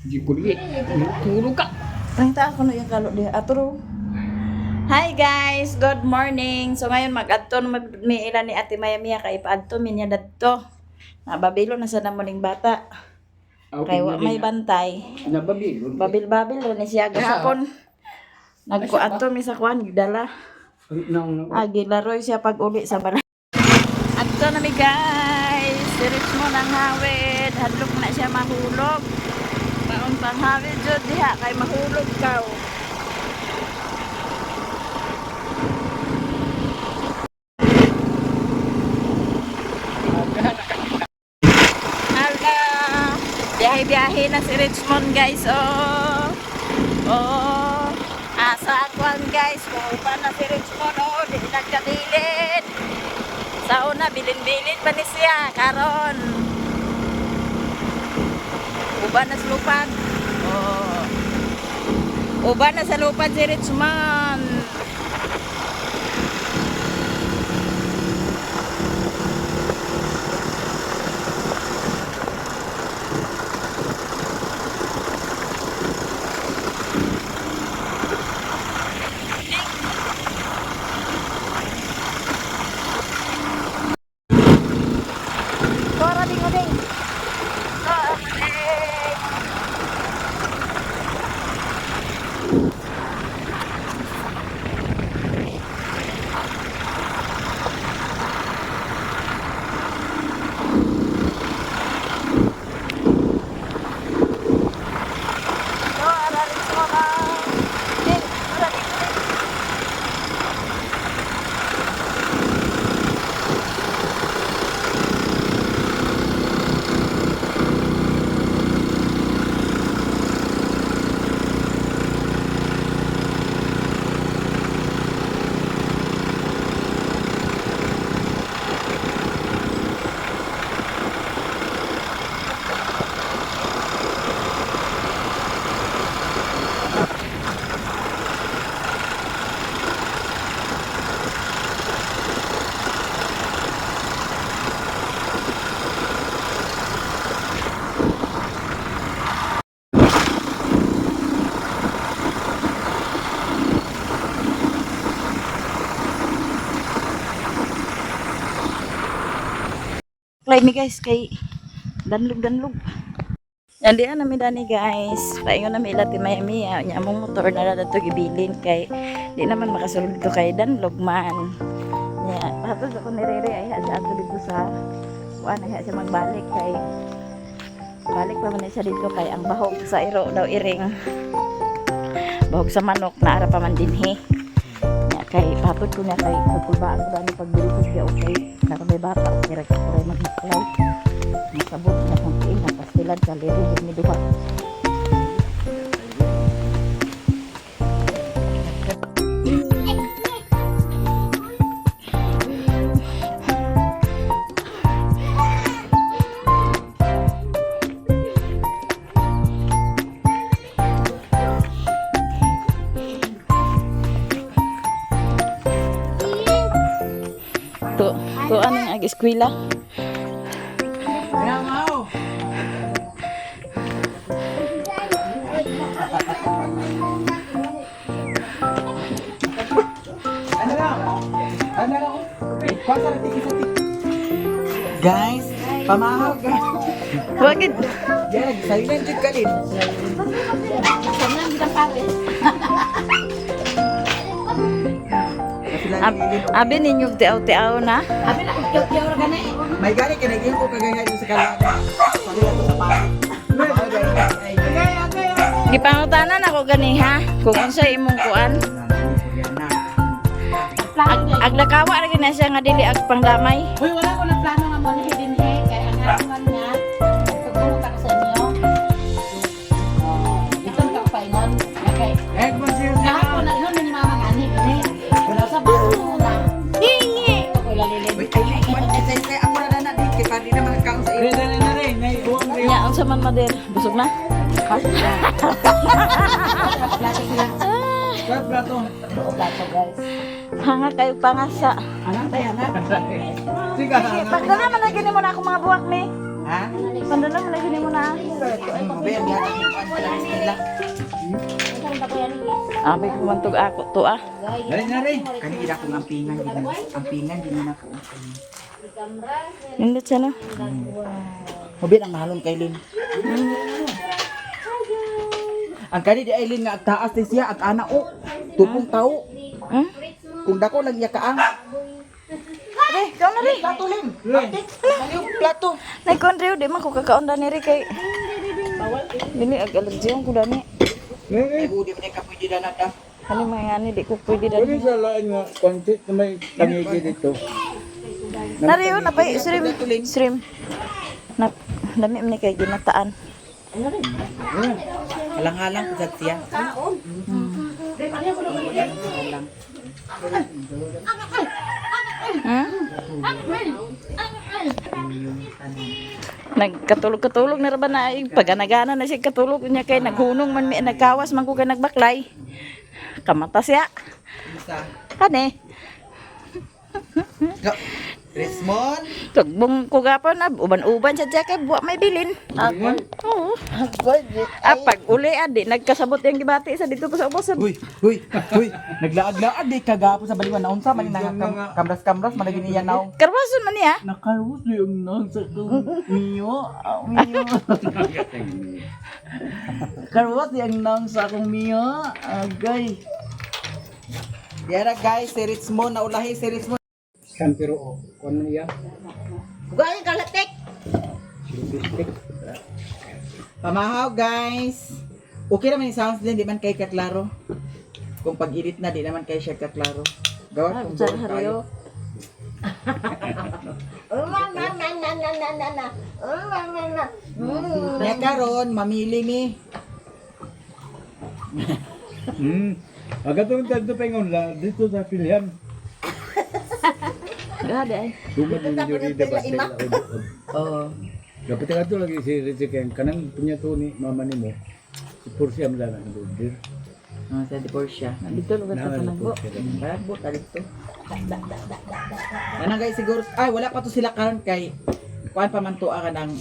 Di ko di. Tulog ka. Pangita ako na yung kalo di. Aturo. Hi guys, good morning. So ngayon mag-adto may ilan ni Ate Maya Mia kay paadto minya dadto. Nababilo na sa namuning bata. Kay wa may bantay. Nababil. Babil-babil ro ni siya gahapon. Nagkuadto mi sa kwan gidala. Laroy siya pag uli sa balay. Adto na mi guys. Diretso mo ng hawid. Hadlok na siya mahulog. Maon pang hawid jud diha kay mahulog ka. Biyahe-biyahe na si Richmond guys. Asa akuan guys. Kuha na si Richmond. Di nagkabilin. Sa una bilin-bilin pa ni siya. Karon. Uban na sa lupad. Uban na sa lupad si Richmond. Play me guys kay danlog. Yan diyan na mi dani guys. Paingon na mi ilati Miami nya among motor na dato gibilin kay di naman makasulod to kay danlog man. Nya hatod ako ni Rere ay sa ato dito sa kuan ay siya magbalik kay balik pa man siya dito kay ang bahog sa iro daw iring. Bahog sa manok na ara pa man dinhi. Nya kay hatod ko na kay pagkulbaan ko dani pagbili ko siya okay. Naka may bata, kira ka rin mag-hiklay. Masabot na kung tiin, napastilan sa lirin, yung miduha. To anong ag-eskwela? Guys, pamahag. Bakit? Yan, silent jud kalin. Abi ninyo tiaw-tiaw na? Abi na tiyaw ra gani. May gani kinagin ko kagaya sa kalaga. Sabi ko sa pare. Gipangutanan ako gani ha. Kung unsa imong kuan. Aglakawa ra gina siya nga dili ag pangdamay. Uy, wala ko na plano nga mo ni din kay ang harapan niya. Tugtog ta sa inyo. Itong ka paingon. Okay. Kahapon na yun ni mama ngani ni. Wala sa baso na. Hingi. Ako lalilin. Wait, ay ako na na din kay pare na mga kaon sa iyo. Nya unsa man mader? Busog na? Plato sila. Plato. Plato guys. Hanga kayo pangasa. Anang tayo na. Sige, pagdala man lagi mo na ako mga buwak ni. Ha? Ha? Pandala mo lagi mo na. Mabayan nga ang panis nila. Abi kumantog ako to ah. Dali na rin. Kanina kong ampingan. Di mo na ko. Nindot siya no. Mabayan ang halon kay Lin. Ang kani di Aileen nga agtaas din siya ag ana o. Tupong tao. Hmm? Kung dako lang iya kaang. Re, ikaw na rin. Plato Lin. Ano plato? Nay kon Rio, di man ko kakaon dani ri kay. Dili ag alerjiyon ko dani. Ay budi man ka pwede na nata. Ano mga ani di ko pwede Pwede dani. sa lain nga konti na may tangigi dito. Na Rio na pay shrimp. Na dami man ni kay ginataan. Halang-halang ko siya. Hmm? Nagkatulog-katulog na ba na paganagana na siya katulog niya kay naghunong man nagkawas man ko kay nagbaklay. Kamata siya. Isa. Kani. Resmond. Tugbong ko gapon na uban-uban siya kay buwa may bilin. Ako. Oo. Pag uli adi nagkasabot yung gibati sa dito pa sa ubosan. Uy. Naglaag-laag di kagapo sa baliwan na unsa man nang kamras-kamras man lagi niya naw. Karwason man niya. Nakarus yung nang sa miyo. Karwat yang nang sa akong miya. Agay. Yara guys, si Richmond na ulahi si Richmond. Kan pero ano niya? Gaya kalatik. Pamahaw guys. Okay naman yung sounds din, di man kay kaklaro. Kung pag-edit na, di naman kay siya kaklaro. Gawat kung buong tayo. Kaya karon, mamili mi. Agad yung tanto pengon la dito sa pilihan. Gade ay. Duman yung yurida ba sila o doon. Oo. Dapat ka to lagi si Rizky kaya kanang punya to ni mama ni mo. Si Portia mo lang ang doon. Sa di Porsche. Dito lugar sa panagbo. Barbo ka dito. Ano guys, siguro, ay wala pa to sila karon kay kuan pa man to ka nang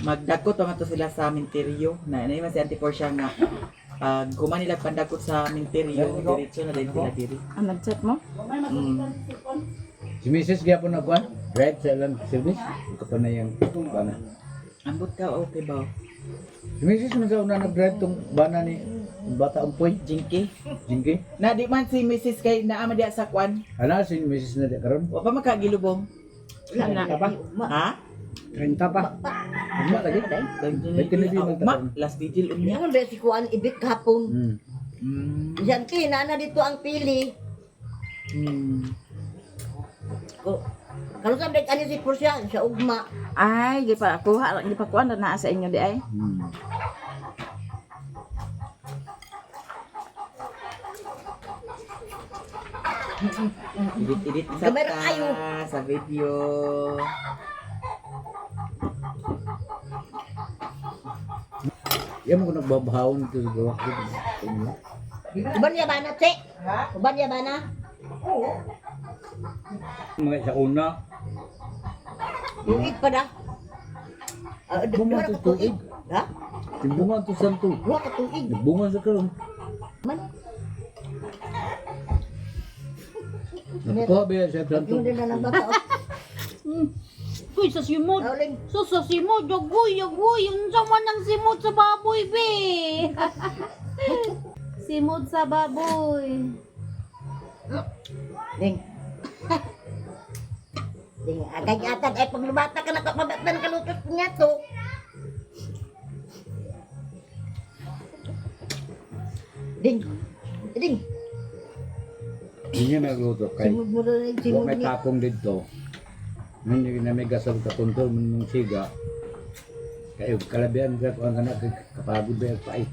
magdakot pa man to sila sa minteryo. Na man si Auntie Porsche nga guman nila pandakot sa minteryo, diretso na din sila diri. Ang nag-chat mo? Si Mrs. Gaya po na kuhan. Drive sa ilang service. Ito pa na yung bana. Ambot ka okay ba? Si Mrs. mo sa una nag-drive tong bana ni bata ang poy. Jinky. Jinky. Na di man si Mrs. kay naama diya sa kwan. Ana si Mrs. na di karon. Wa pa makagilubong. Wala na. Ha? 30 pa. Ano lagi? May tinili mo Ma, last vigil unya. Yan ba si Kuan ibig kapon. Yan na dito ang pili. Kalau sampai ani si Portia sa ugma. Ay, di pa kuha, di pa kuha na naa sa inyo di ay. Edit sa Gamay ra kayo. sa video. Yan mo nagbabahawon ito sa gawak ko. Uban ya bana te? Uban ya bana? Mga sa una. Uig pa da. Bunga sa tuig. Ha? Bunga to santo. Wa ka tuig. Bunga sa karon. Man. Nakuha ba yan sa santo? Yung din na lang bata. Uy, sa simod. Auling. Sa simod. Yagoy. Yung sama ng simod sa baboy, be. Simod sa baboy. Ding. Ding, agad-agad ay paglubata ka nakapabatan ka lutos niya to. Ding. Ding. Hindi niya nagluto kay. Simod mo rin, Huwag simod may niya. tapong dito. Hindi na may gasol ka kontrol mo ng siga. Kaya kalabihan ka kung ang anak kapagod ba yung pait.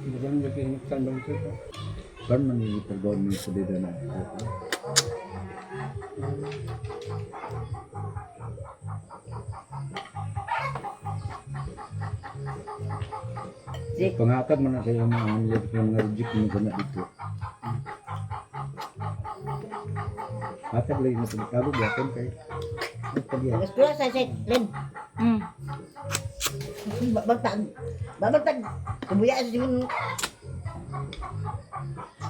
Bukan jadi sandang itu. Kan menjadi pergaulan itu di dalam. Pangatag mo na sa iyong mga anlid kung nga-reject mo sa na dito. Hatag lagi na sa kabog yakin kay. Pagyan. Eskwela sa set, Len. Hmm. Babagtag. Kubuya sa sigun.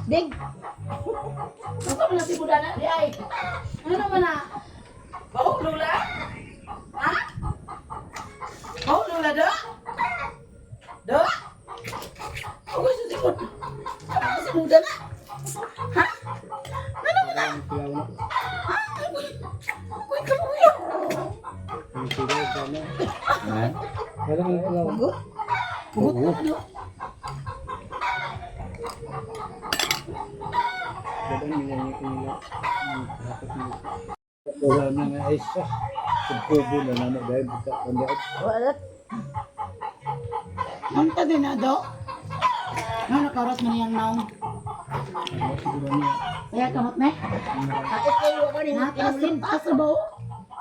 Ding. Ano ka na si Budana? Di ay. Ano naman na? Oh, Lola? Ha? Oh, Lola, do? Do? Ako sa sigun. Ano si Budana? Ha? Ano naman na? Ha? Kuy kabuya. Ha? Wala kang pulaw. Pugot? Oo. Wala na nga isa. Pagkubo na naman dahil baka pandaot. Wala. Manta din na do. Ano nakaras mo niyang naong? Kaya kamot na. Takot kayo ako rin. Natasin taas sa bao.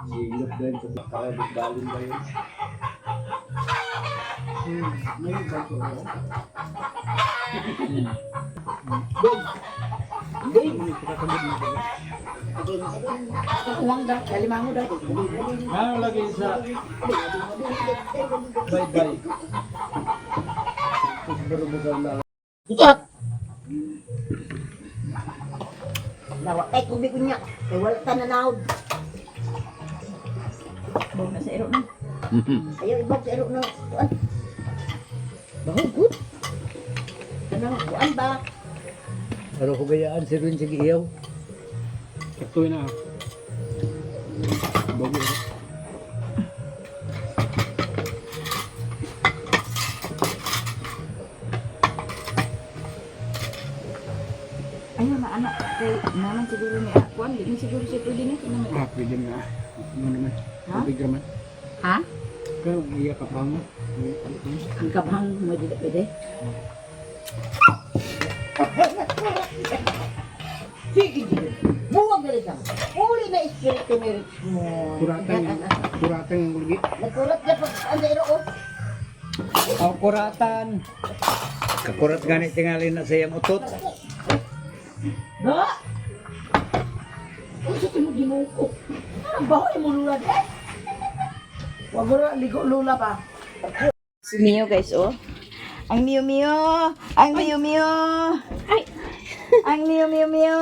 Sigilap dahil sa bakalin ba yun? Kuwang daw. Kalimango daw. Ano lagi sa bye-bye? Baru bukan na. Ikot! Nawa kay kubi ko niya. Kay wala ta na naod. Bawag na sa iro na. Ayaw ibag sa ero na kuan. Bahugot. Kanang kuan ba? Pero ko gayaan si Rin sige iyaw. Ito na. Bago. Ayun na anak. Kay naman siguro ni Akuan. Di mo siguro siya pwede na. Ah, pwede nga. Ano naman? Ha? Tubig naman. Ha? Kaya iya ka pa mo. Ang kabhang mo dito pwede. Sige, sige. Buwag na rin ka. Uli na espiritu ni Richmond. Kuratan yung lagi. Nagkulat na pag ang ero oh. Ang kuratan. Kakurat ganit tingali na sa iyang utot. Na! Ang sa timod di mo ko. Ang bahoy mo lula di. Huwag mo na ligo lula pa. Si Mio guys, oh. Ang Mio Mio. Ang Mio Mio. Ay. Ang Mio Mio Mio.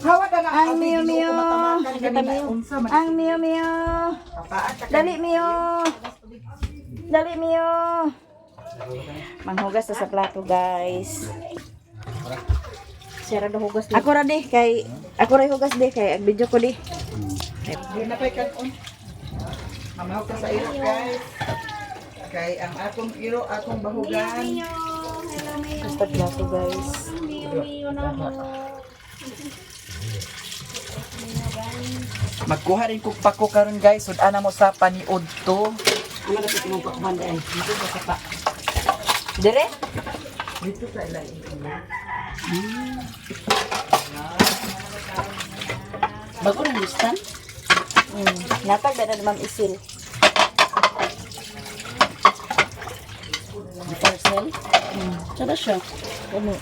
Hawad na Ang Mio Mio. Ang Ang Mio Mio. Dali Mio. Dali Mio. Manghugas na sa plato guys. Sira do hugas. Ako ra di kay ako ra hugas di kay ang video ko di. Di na pa'y kanon. Mamahog ka sa iro, guys. Kay ang akong iro, akong bahugan. Sa plato guys. Magkuha rin kong pako karon guys. Sudan mo sa paniod to. Ano na pwede mong pakbanda ay. Dito sa sapa. Dire? Dito sa ilalim. Bago na listan. Natag na naman isil. Di parcel. Sada siya. Ano?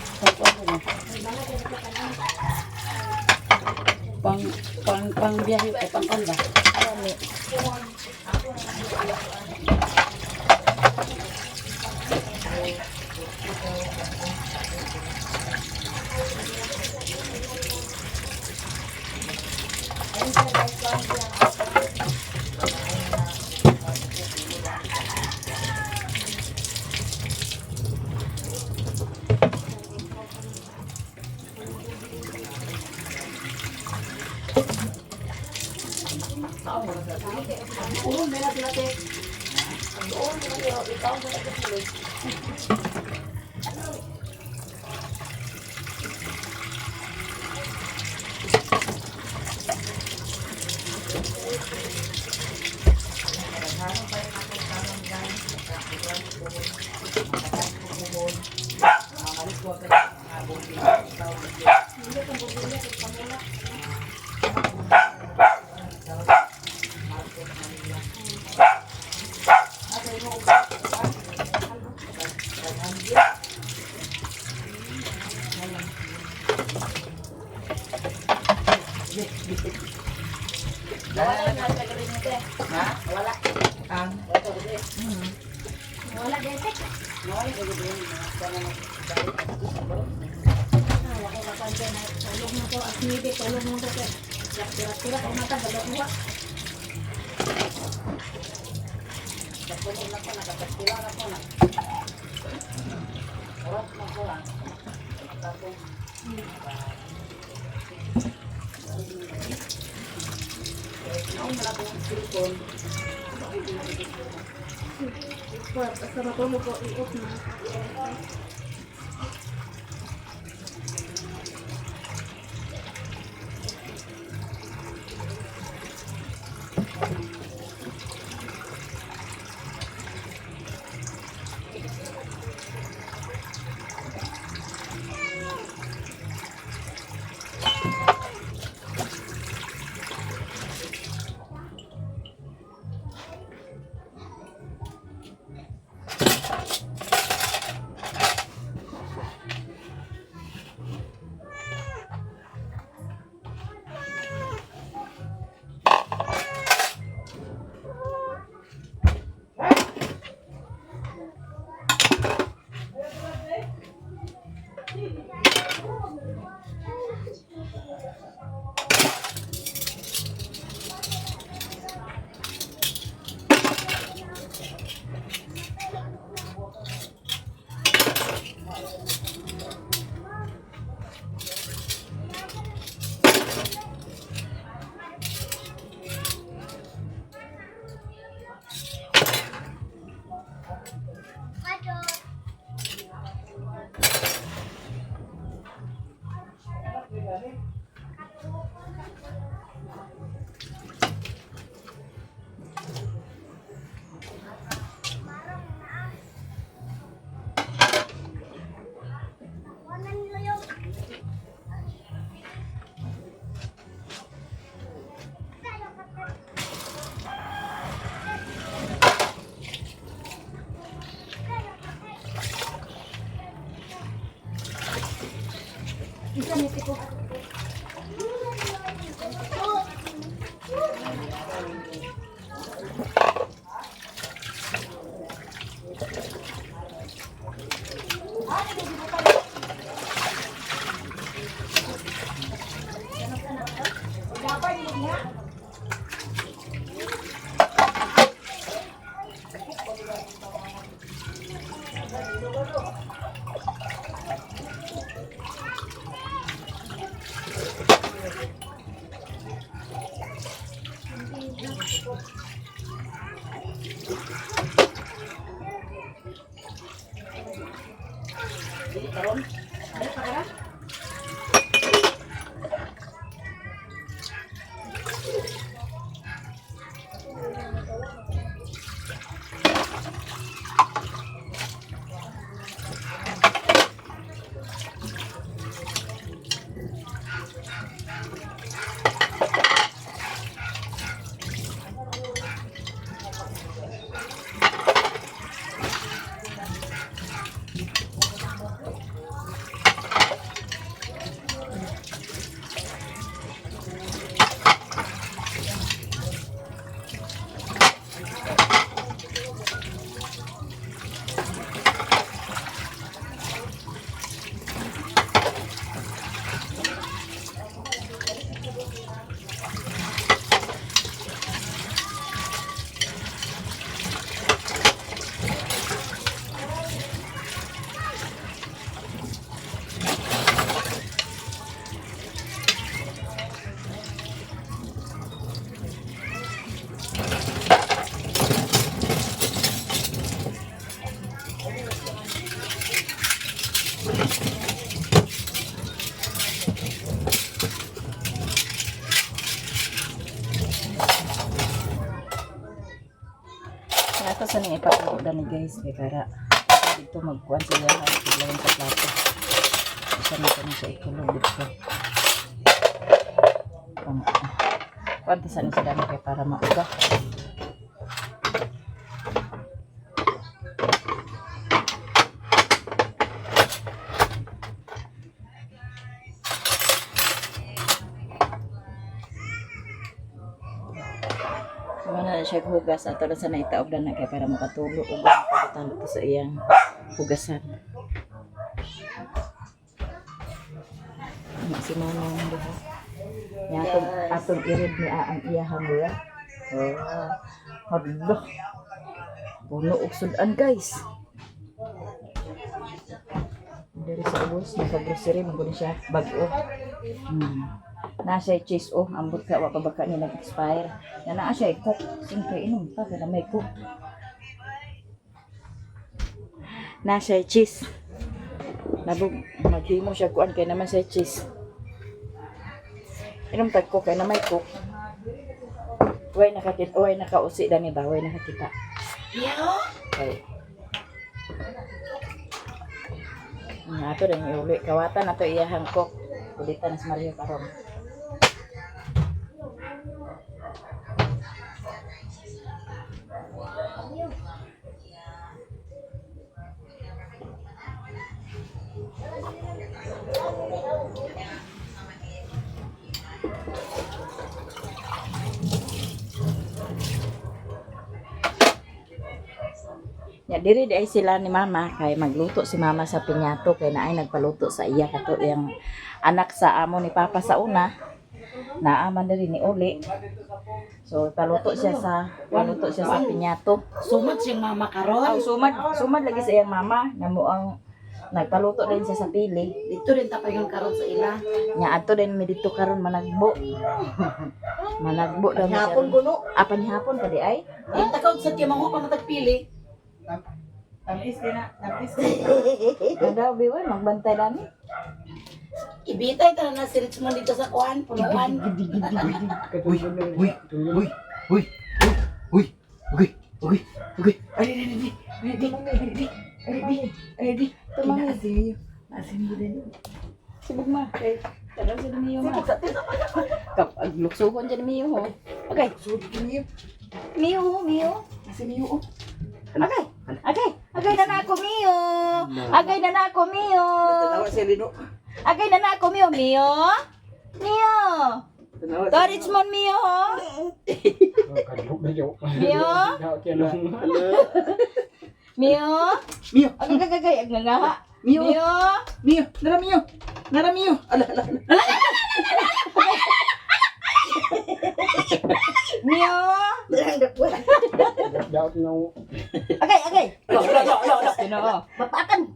Pang biyahe ay pang panda. Ano? Wala dete. Nawala ko din. Wala ko kapansin na tulog na to. At hindi tulog mo to. Tira-tira kay mata. Galot mo. Tulog na ko, nakapagtila na ko na. Oras na ko lang. Tapos, Basta matulog ko. Iot na. Isa may tipo. Ako sa nang ipatuloy ni guys kay para dito magkuhan sila at ilawin sa plato. Isa na kami sa ikulog dito. Kuwanta sa nang sila kay para mauga. Mana siya hugas ato sa naitaog na kay para makatulog ug Tanda ko sa iyang hugasan. Ano si mama ang buha? Yan atong irid ni ang iyahang buha. Hala. Puno og sudan guys. Dari sa ubos, nasa grocery, maguli siya, bag-o. Nasa cheese o, ambot ka, wapa baka niya nag-expire. Na siya, cook. Siyempre, inom pa, kaya may cook. Nasa cheese. Nabog, maghimo siya kuan, kaya naman sa cheese. Inom tag cook, kaya na may cook. Huwag nakakita, huwag nakausi dami ba, huwag nakakita. Okay. Ato rin iuli. Kawatan ato iyahang cook. Ulitan sa Mario karon. Ya diri ay sila ni mama kay magluto si mama sa pinyato kay naay nagpaluto sa iya kato yang anak sa amo ni papa sa una. Naaman diri ni Uli. So paluto siya sa pinyato. Sumad siyang mama karon. Sumad lagi sa iyang mama namo ang nagpaluto din siya sa pili. Dito rin tapayon karon sa ila. Nya ato din mi dito karon managbo. Managbo daw siya. Hapon kuno. Apan hapon kadi ay. Ang takaw sa tiya mga pa matagpili. Tamis din na, tamis. Ada biwan magbantay dami. Ibitay ta na si Richmond dito sa kuan, punuan. Uy, uy, uy, uy, uy, uy, uy, uy. Ready. Tumangin. Asin din. Sibuk mah. Kay tara sa damiyo mah. Kap agluksugon dyan miyo ho. Okay. Miyo. Asin miyo. Agay na ako miyo. Agay na ako miyo. Tanawa si Lino. Agay na ako miyo. Miyo. To Richmond miyo ho. Miyo. Miyo. Miyo. Agay ag nangaha. Miyo. Miyo. Miyo, nara Miyo. Ala. Miyo. Agay. Ginoo. Mapatan.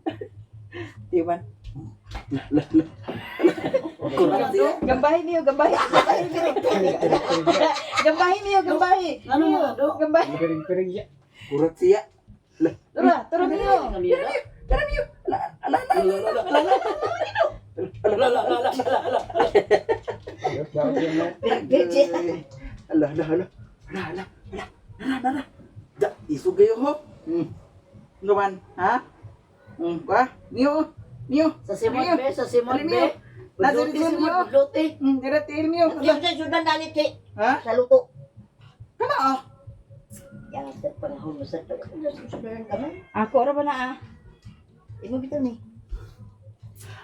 Iwan. Gambahi miyo, gambahi. Gambahi miyo, gambahi. Ano mo do? Gambahi. Kurot siya. Tara miyo. Tara Miyo. Ala. Ala. Da, isugay ho. Numan, ha? Kwa? Miyo. Sa Simon be, sa Simon be. Nasa Budlote, Simon, Simon, budlote. Diratil Miyo. Diyan sudan dalit kay Ha? sa luto. Kana ah. Yan sa panahon mo sa sudan kami. Ako ra ba na ah? Imo bitaw ni.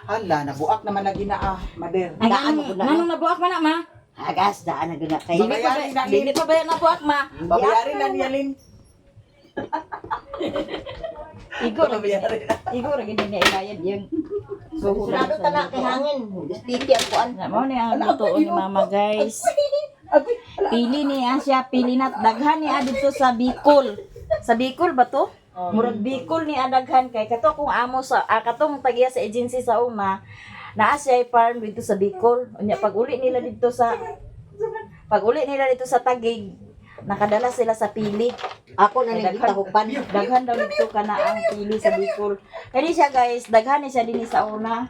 Hala, nabuak naman na ginaa, Mader. Daan mo na. Nanong nabuak man na ma? Hagas daan na guna kay. Dili pa ba yan nabuak ma? Babayarin na niya, Lin. Igo ra gid niya ibayad yung Surado ta na kay hangin. Distiti ang kuan. Mao ni ang luto ni mama guys. Pili niya siya, pili na daghan niya dito sa Bicol. Sa Bicol ba to? Murag Bicol ni adaghan kay kato kung amo sa katong tagiya sa agency sa una. Naa siya farm dito sa Bicol. Unya pag uli nila dito sa Taguig, nakadala sila sa pili. Ako na ning gitahupan. Daghan daw dito kana ang pili sa Bicol. Kani siya guys, daghan ni siya dinhi sa una.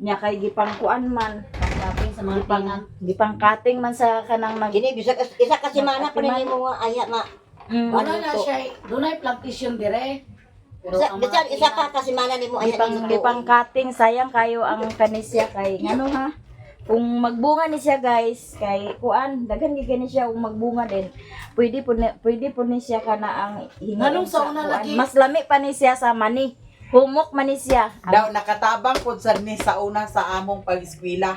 Nya kay gipangkuan man, Kapin sa mga tingan. gipang-cutting man sa kanang nag Gini bisa isa kasi mana pa rin mo nga aya na. Ano na siya, dunay plantation dire. Pero Isa ka kasi mana nimo aya gipang-cutting sayang kayo ang kanisya kay ngano ha. Kung magbunga ni siya guys, kay kuan daghan gyud kani siya kung magbunga din. Pwede po ni siya kana ang hingon Nganong sa una lagi? Mas lami pa ni siya sa mani. Humok man ni siya. Daw nakatabang pod sa ni sa una sa among pag-eskwela.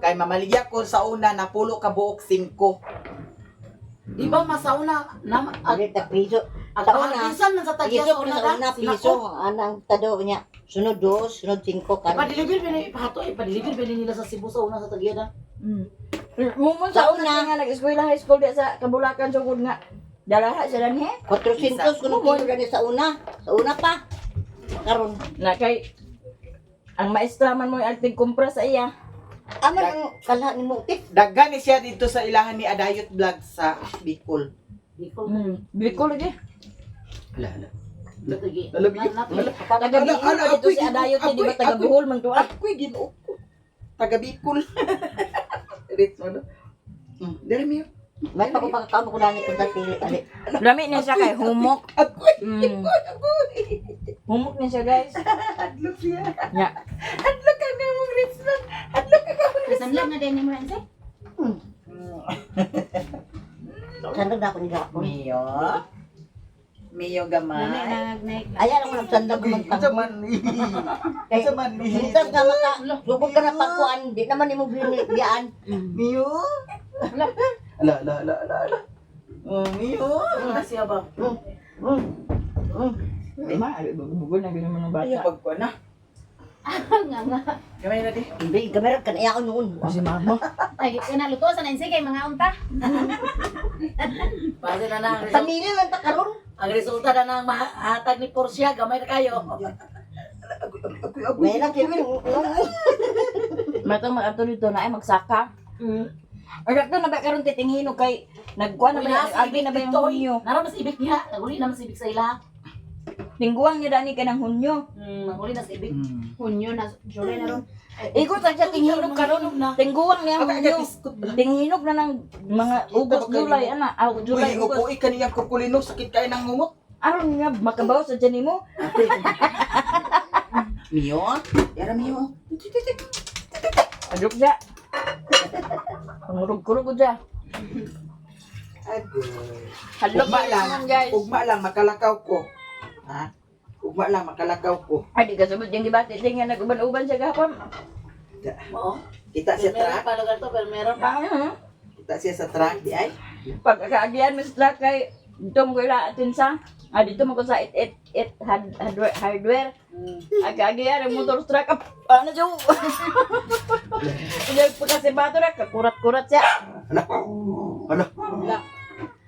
Kay mamaligya ko sa una napulo ka buok 5. Di ba masauna na Agad ta piso. Ang Taon na. kahagisan man sa tagya Piso sa po una sa una, piso. Anang tado niya. Sunod 2, sunod 5. Pa-deliver ba ni pato pa-deliver ba nila sa Cebu sa una sa tagya na? Mumon Sa sa una. una nga nag-eskwela high school di sa Kabulakan sugod nga. Dalaha siya dan he. 400 kuno kilo gani sa una. Sa una pa. Karon. Na kay ang maestra man mo yung alting kumpra sa iya. Aman ang kalha ni mo tip. Daghan ni siya dito sa ilahan ni Adayot Vlog sa Bicol. Bicol. Bicol lagi. Wala na. Sa tagya. Alam mo yun? Taga Bicol ba dito si Adayot ni di ba taga Bohol man to ah. Ako'y ginoo ko. Taga Bicol. Rich mo no? Dere miyo. May pagpapakakamo ko dani kung tatili. Ali. Lami niya siya kay humok. Ako'y Humok niya siya guys. hadlok siya. Nya. Hadlok ka nga mong Rich man. Hadlok ka nga mong Kasamlag na din mo rin say. Sandag na ako ni Gapon. Miyo. Miyo Nani gamay. nag Ayan ang mga sandag ko magtanggo. Saman ni. Kay Saman ni. minsan ka maka, lubog ka na pagkuan, di naman mo binigyan. Miyo. Ala. Oh, Miyo. Ano siya ba? Ma, bugol na ginawa ng Ayaw bata. pagkuha na. nga. Gamay na di. Hindi, kamera ka na iyaon noon. Si mama. Ay, kinaluto sa nansi kay mga unta. Pwede na ang Panili lang ta karon. ang resulta na ng mahatag ni Portia, gamay na kayo. May lang Kevin. Matang mga ato dito na ay magsaka. Ay, ito na ba karon titinghino kay nagkuha na ba yung agi na ba yung hunyo? Nara mas ibig niya, naguli na mas ibig sa ila. Tingguang niya dani ka ng hunyo. Naguli na sa ibig. Hunyo na July na ron. Ikot lang siya tinghinog karon. Tingguang niya ang hunyo. Tinghinog na ng mga ugos July ana. July Uy, ugos. upo kaniyang kukulino, sakit kayo ng ngungot. Aron nga makabaw sa tiyan mo. Miyo? Yara Miyo. Adok siya. Pangurog-kurog ko siya. Agoy. Halok Ugma lang, naman guys. ugma lang, makalakaw ko. Ha? Ugma lang, makalakaw ko. Ay, di ka sabot yung dibati. Di nga nag-uban-uban siya gahapon. Oo. Kita siya Meron track, pa lugar to, pero meron pa. kita siya sa track, di ay. Pag kaagian mo sila kay dito mo ko ila atin sa dito mo ko sa hardware. Aga-agian ang motor truck up. Ano siya? Kaya po kasi bato na kakurat-kurat siya. Ano?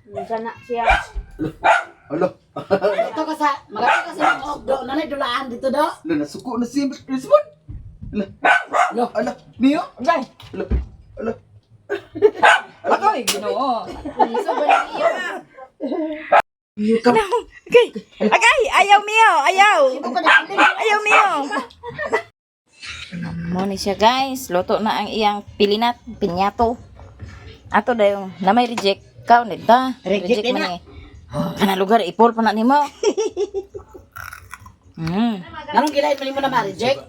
Minsan na siya. Ano? Ito ka sa, magato kasi ng do, nanay dulaan dito do. Ano, nasuko na si Rismon? Ano? Ano? Miyo? Okay. Ano? Ano? Ako eh, ginoo. So wala iyo. Okay. Okay, ayaw Mio, ayaw. Ayaw Mio. Mo ni siya guys, luto na ang iyang pilinat, pinyato. Ato dayong na may reject. Kao nita. Reject din man eh. Kana lugar ipol pa na nimo. Anong kinain mo mo na ma-reject?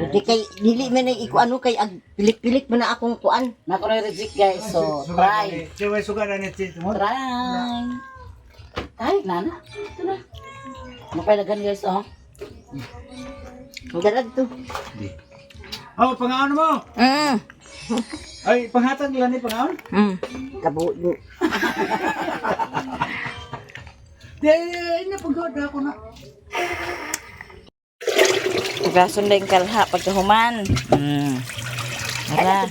Di kay dili man ay iku ano kay ag pilit-pilit man na akong kuan. Nako na reject guys, so try. Siya sugar na ni Tito mo. Try. Ay, nana. Ito na. Mapailagan guys, oh. Ang dalag to. Oh, pangaon mo. Ay, panghatag lang ni pangaon. Kabuyo. Di, na pagod ako na. Ugason din kalha pagkahuman. Ara.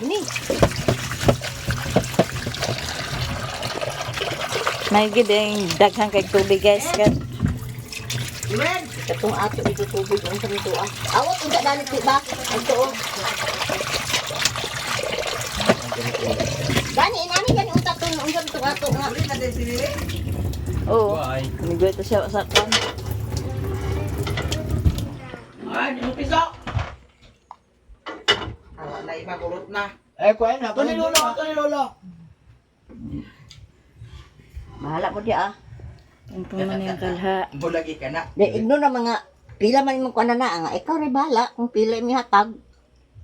May gideng daghang kay tubig guys kan. Katong ato dito tubig ang kanito ah. Awat unta dali ti ba? Ang tuo. Gani inani gani unta to unsa to ato nga. Oo. Migo ito siya sa kan. Ay, di mo piso. Na imagurot na. Eh, kuya na. Ito ni Lolo, ito ni Lolo. Bahala mo di ah. Ang man yung kalha. Bulagi ka na. Di igno na mga pila man mo kuan na nga ikaw ray bahala kung pila mi hatag.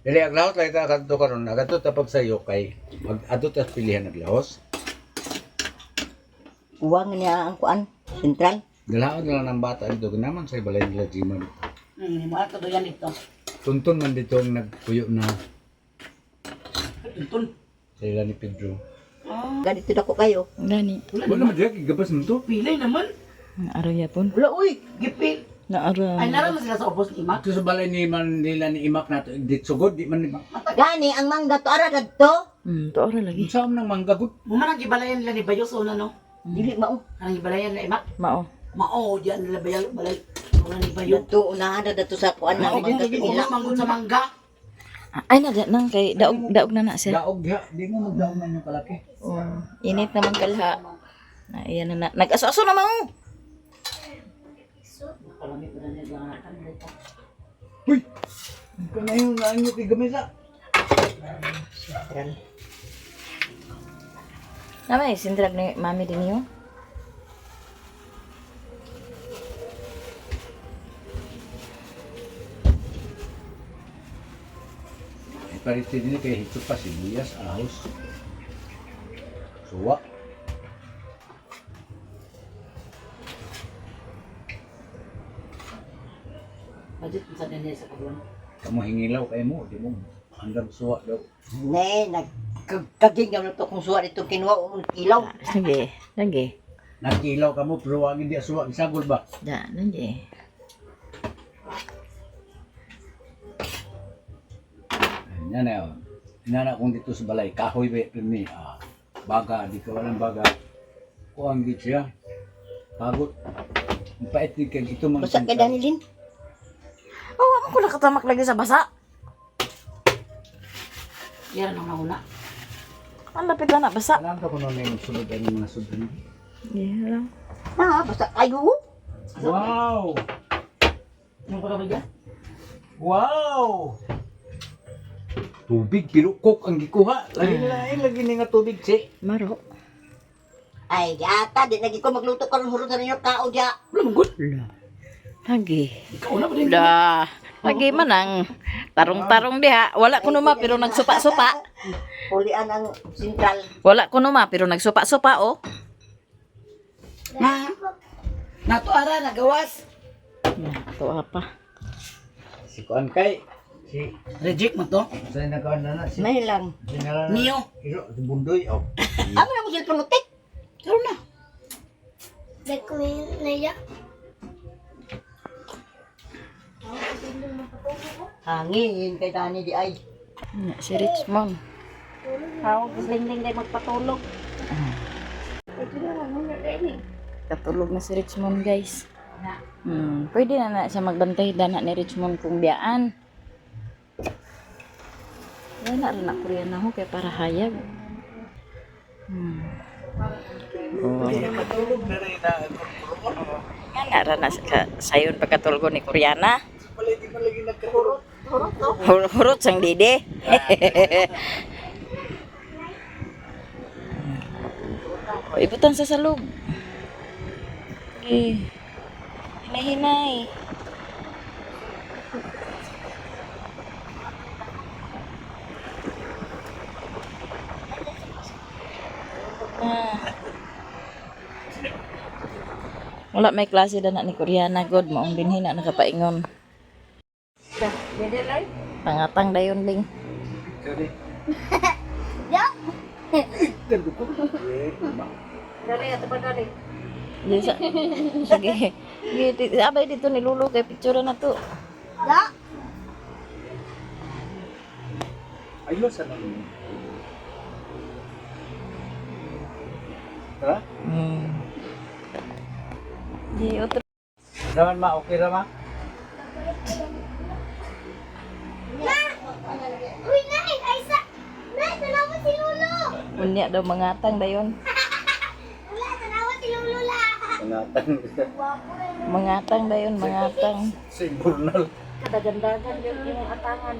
Dili ang lahos lagi ka kadto karon. Agadto ta pag sayo kay mag-adto ta pilihan ng lahos. Uwang niya ang kuan sentral. Dalaon na lang ng bata dito ganaman sa balay nila Jiman. Mo ato do yan dito. Tuntun man dito ang nagpuyo na Tuntun. sa ila ni Pedro. Ganito dako kayo. Gani. Wala naman diya gabas mo to. Pilay naman. Naaro yapon. Wala, uy, gipil. Naaro. Ay, naroon na sila sa ubos ni Imak. Ito sa balay ni man nila ni Imak na to, di sugod, di man ni Imak. Gani ang mangga to ara dadto. Tuora lagi. Saan nang manggagot? Mumanang gibalayan nila ni Bayos una, no? Dili mao. Ang gibalayan nila Imak. Mao. Mao, diyan nila balay. Una ni Bayos. Dadto unahan na dadto sa kuan na Mao, mangga to ubos ila. manggod sa mangga. Ay na nang kay daog na siya. Daog ha, di mo magdaog na yung kalaki. Init naman kalha. Na iyan na. Nag-aso-aso na mo. Uy! Ito na yung naan nyo kay Gamesa. Namay sindrag ni mami din niyo. Pariti din kay hito pa sibuyas, ahos. Suwa. Budget mo sa nila sa kabuan. Kamu hingilaw kay mo, di mo andam suwa daw. Ne nagkaging na to kung suwa dito kinuha um ilaw. Sige. Lagi. Nakilaw ka mo, pero wag hindi suwa, isagol ba? Da, lagi. Yan na yun. Inana kong dito sa balay, kahoy ba ito ni, baga, di ka walang baga. Kuang git siya. Pagod. Ang pait din kay ito mga Basta kay Danilin. Oh, ako nakatamak lagi sa basa. Yan ang nauna. Ang lapit na basa. Alam ka kung ano yung sunod ay mga sunod. Yeah, lang. Na basta kayo. Wow! Yung pagkabigyan? Wow! Tubig, pero cook ang gikuha. Lagi nga tubig, si. Maro. Ay yata di lagi ko magluto karon hurot na ninyo kao dia. Wala mong good. Lagi. Ikaw na ba din? Da. Lagi man ang tarong-tarong diha. Wala ko numa pero nagsupa-supa. Pulian ang sentral. Wala ko numa pero nagsupa-supa oh. Ha? Nato ara, nagawas. Ito apa. Si Kuan kay. Si, Reject mo to. sa'yo na kawan na si. May lang. Sinala na. Mio. Iro, si Bundoy, oh. Amo na mo sila punutik. Karoon na. Dek ko naya. Hangin kay Dani di ay. Si Richmond. Hawag ding day magpatulog. Katulog na si Richmond guys. Pwede na siya magbantay dana ni Richmond kung biyaan. Yan na rin ako rin ako kaya para hayag. Matulog na rin na. Yan na rin na sayon pagkatulgo ni Koreana. Pala, di pa lagi nagkatulog. Hurot sang dede. O, ibutan sa salog. Okay. Hinay-hinay. Wala may klase na ni Koreana god maong dinhi na nakapaingon. Pangatang dayon ding. Sorry. Dali ato pa dali. Di sa. Sige. Sige, abay dito ni Lulu kay picture na to. Da. Ayos sa namin. Tara? Di otro. Raman ma, okay ra ma? Uy, nai, ay sa. Nai, tanawa si Lolo. Unya daw mangatang dayon. Wala, tanawa si Lolo la. Ingatan kita. Mangatang dayon, mangatang. Signal. Kadagandagan yung atangan.